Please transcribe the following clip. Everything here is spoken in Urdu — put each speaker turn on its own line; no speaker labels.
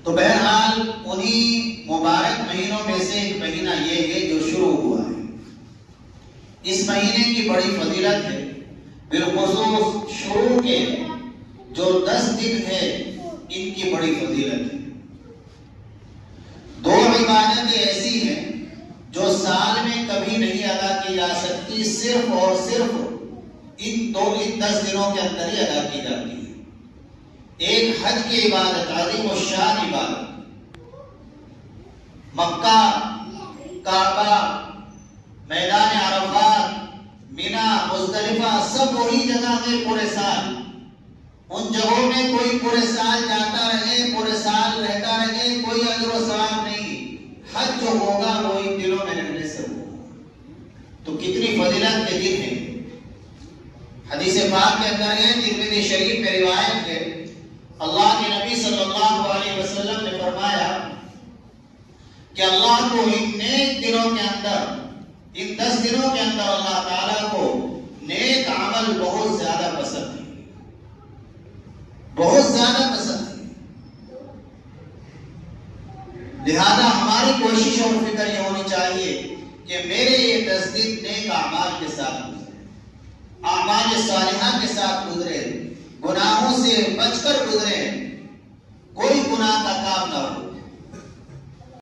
تو بہرحال انہی مبارک مہینوں میں سے ایک مہینہ یہ ہے جو شروع ہوا ہے. اس مہینے کی بڑی فضیلت ہے، بالخصوص شروع کے جو 10 دن ہے ان کی بڑی فضیلت ہے. 2 عبادتیں ایسی ہیں جو سال میں کبھی نہیں ادا کی جا سکتی، صرف اور صرف ان 10 دنوں کے اندر ہی ادا کی جاتی ہے. ایک حج کی عبادت، عظیم الشان عبادت. مکہ، کعبہ، میدان عرفات، مینا، مزدلفہ، سب وہی جگہ ہے پورے سال. ان جگہوں میں کوئی پورے سال جاتا رہے، پورے سال رہتا رہے، کوئی اجر و ثواب نہیں. حج جو ہوگا وہ ان دنوں میں رہنے سے ہوگا. تو کتنی فضیلت کے دن ہیں. حدیث پاک کے اندر ہے، ترمذی شریف میں روایت ہے، اللہ کے نبی صلی اللہ علیہ وسلم نے فرمایا کہ اللہ کو ان نیک دنوں کے اندر، ان 10 دنوں کے اندر اللہ تعالیٰ کو نیک عمل بہت زیادہ پسند ہے، بہت زیادہ پسند ہے. لہذا ہماری کوشش اور فکر یہ ہونی چاہیے کہ میرے یہ 10 دن نیک اعمال کے ساتھ گزرے، اعمال صالحہ کے ساتھ گزرے، گناہوں سے بچ کر گزرے، کوئی گناہ کا کام نہ ہو.